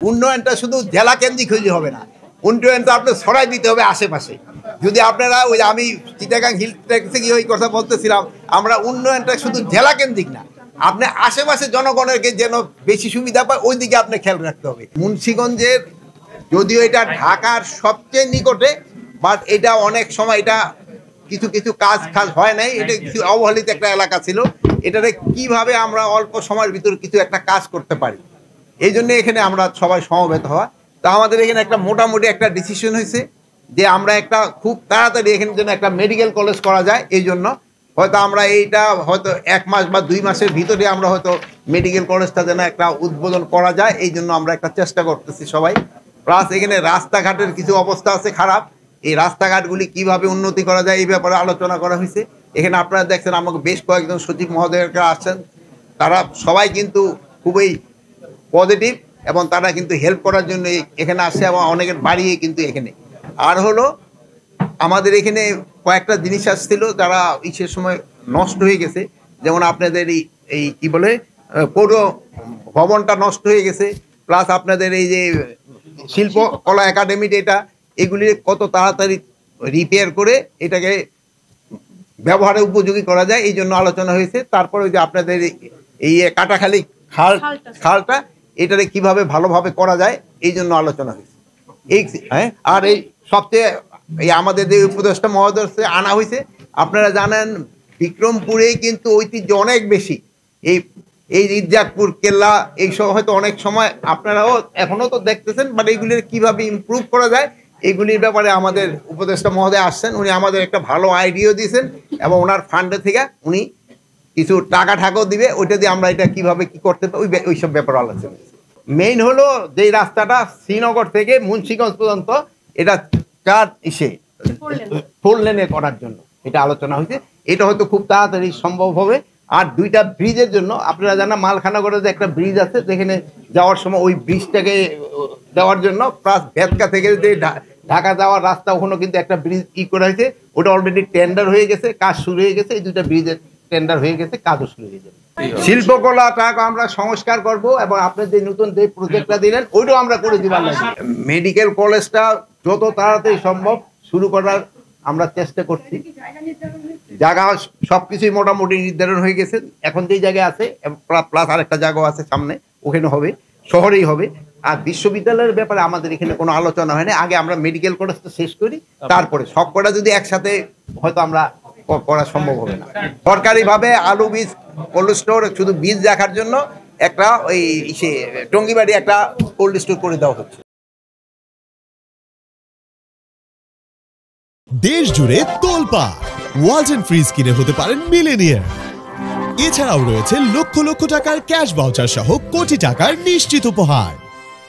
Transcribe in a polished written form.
উন্নয়নটা শুধু জেলা কেন্দ্রিক হইলে হবে না, উন্নয়নটা আপনার ছড়াই দিতে হবে আশেপাশে। যদি আপনারা ওই আমি চিটাগাং হিল থেকে ওই কথা বলতেছিলাম, আমরা উন্নয়নটা শুধু জেলা কেন্দ্রিক না, আপনি আশেপাশে জনগণেরকে যেন বেশি সুবিধা পায় ওই দিকে আপনি খেয়াল রাখতে হবে। মুন্সিগঞ্জের যদিও এটা ঢাকার সবচেয়ে নিকটে, বাট এটা অনেক সময় এটা কিছু কিছু কাজ হয় নাই, এটা কিছু অবহেলিত একটা এলাকা ছিল। এটাতে কিভাবে আমরা অল্প সময়ের ভিতরে কিছু একটা কাজ করতে পারি, এই জন্য এখানে আমরা সবাই সমবেত হওয়া। তা আমাদের এখানে একটা মোটামুটি একটা ডিসিশন হয়েছে যে আমরা একটা খুব তাড়াতাড়ি এখানে যেন একটা মেডিকেল কলেজ করা যায়। এই জন্য হয়তো আমরা এইটা হয়তো 1 মাস বা 2 মাসের ভিতরে আমরা হয়তো মেডিকেল কলেজটা যেন একটা উদ্বোধন করা যায়, এই জন্য আমরা একটা চেষ্টা করতেছি সবাই। প্লাস এখানে রাস্তাঘাটের কিছু অবস্থা আছে খারাপ, এই রাস্তাঘাটগুলি কিভাবে উন্নতি করা যায় এই ব্যাপারে আলোচনা করা হয়েছে। এখানে আপনারা দেখছেন আমাকে বেশ কয়েকজন সচিব মহোদয়রা আসছেন, তারা সবাই কিন্তু খুবই পজিটিভ এবং তারা কিন্তু হেল্প করার জন্য এখানে আসছে এবং অনেকের বাড়িয়ে কিন্তু এখানে। আর হলো আমাদের এখানে কয়েকটা জিনিস আসছিল যারা ইসের সময় নষ্ট হয়ে গেছে, যেমন আপনাদের এই কি বলে পৌর ভবনটা নষ্ট হয়ে গেছে, প্লাস আপনাদের এই যে শিল্পকলা একাডেমি এটা, এগুলি কত তাড়াতাড়ি রিপেয়ার করে এটাকে ব্যবহারের উপযোগী করা যায় এই জন্য আলোচনা হয়েছে। তারপরে ওই যে আপনাদের এই কাটাখালী খালটা এটারে কিভাবে ভালোভাবে করা যায় এই জন্য আলোচনা হয়েছে। এই হ্যাঁ, আর এই সবচেয়ে এই আমাদের যে উপদেষ্টা মহোদয় আনা হয়েছে, আপনারা জানেন বিক্রমপুরে কিন্তু ঐতিহ্য অনেক বেশি। এই ইজ্জাকপুর কেল্লা এইসব হয়তো অনেক সময় আপনারাও এখনো তো দেখতেছেন, বাট এইগুলির কিভাবে ইমপ্রুভ করা যায় এইগুলির ব্যাপারে আমাদের উপদেষ্টা মহোদয় আসছেন, উনি আমাদের একটা ভালো আইডিয়া দিয়েছেন এবং ওনার ফান্ডে থেকে উনি কিছু টাকাও দিবে, ওইটা দিয়ে আমরা এটা কিভাবে কি করতে পারি ওইসব ব্যাপারে আলোচনা। মেইন হলো যে রাস্তাটা শ্রীনগর থেকে মুন্সিগঞ্জ পর্যন্ত এটা 4 লেনে করার জন্য এটা আলোচনা হয়েছে। এটা হয়তো খুব তাড়াতাড়ি সম্ভব হবে। আর 2টা ব্রিজের জন্য আপনারা জানেন মালখানাগড়ে যে একটা ব্রিজ আছে, যেখানে যাওয়ার সময় ওই ব্রিজটাকে দেওয়ার জন্য, প্লাস ভেতকা থেকে যে ঢাকা যাওয়ার রাস্তা ওখানেও কিন্তু একটা ব্রিজ করা হয়েছে, ওটা অলরেডি টেন্ডার হয়ে গেছে, কাজ শুরু হয়ে গেছে। এই 2টা ব্রিজের টেন্ডার হয়ে গেছে, কাজও শুরু হয়ে যাবে। শিল্পকলাটাকে আমরা সংস্কার করব এবং আপনার যে নতুন যে প্রজেক্টটা দিলেন ওইটাও আমরা করে দিবার লাগে। মেডিকেল কলেজটা যত তাড়াতাড়ি সম্ভব শুরু করার আমরা চেষ্টা করছি। জায়গা সবকিছুই মোটামুটি নির্ধারণ হয়ে গেছে, এখন যেই জায়গায় আছে প্লাস আরেকটা জায়গাও আছে সামনে, ওখানে হবে, শহরেই হবে। আর বিশ্ববিদ্যালয়ের ব্যাপারে আমাদের এখানে কোনো আলোচনা হয় না, আগে আমরা মেডিকেল কলেজটা শেষ করি, তারপরে সবকটা যদি একসাথে হয়তো আমরা করা সম্ভব হবে না। সরকারিভাবে আলু বীজ কোল্ড স্টোর শুধু বীজ রাখার জন্য একটা ওই টঙ্গিবাড়ি একটা কোল্ড স্টোর করে দেওয়া হচ্ছে। দেশ জুড়ে তোলপাড়, ওয়ালটন ফ্রিজ কিনে হতে পারেন মিলেনিয়ার। এছাড়াও রয়েছে লক্ষ লক্ষ টাকার ক্যাশ ভাউচার সহ কোটি টাকার নিশ্চিত উপহার।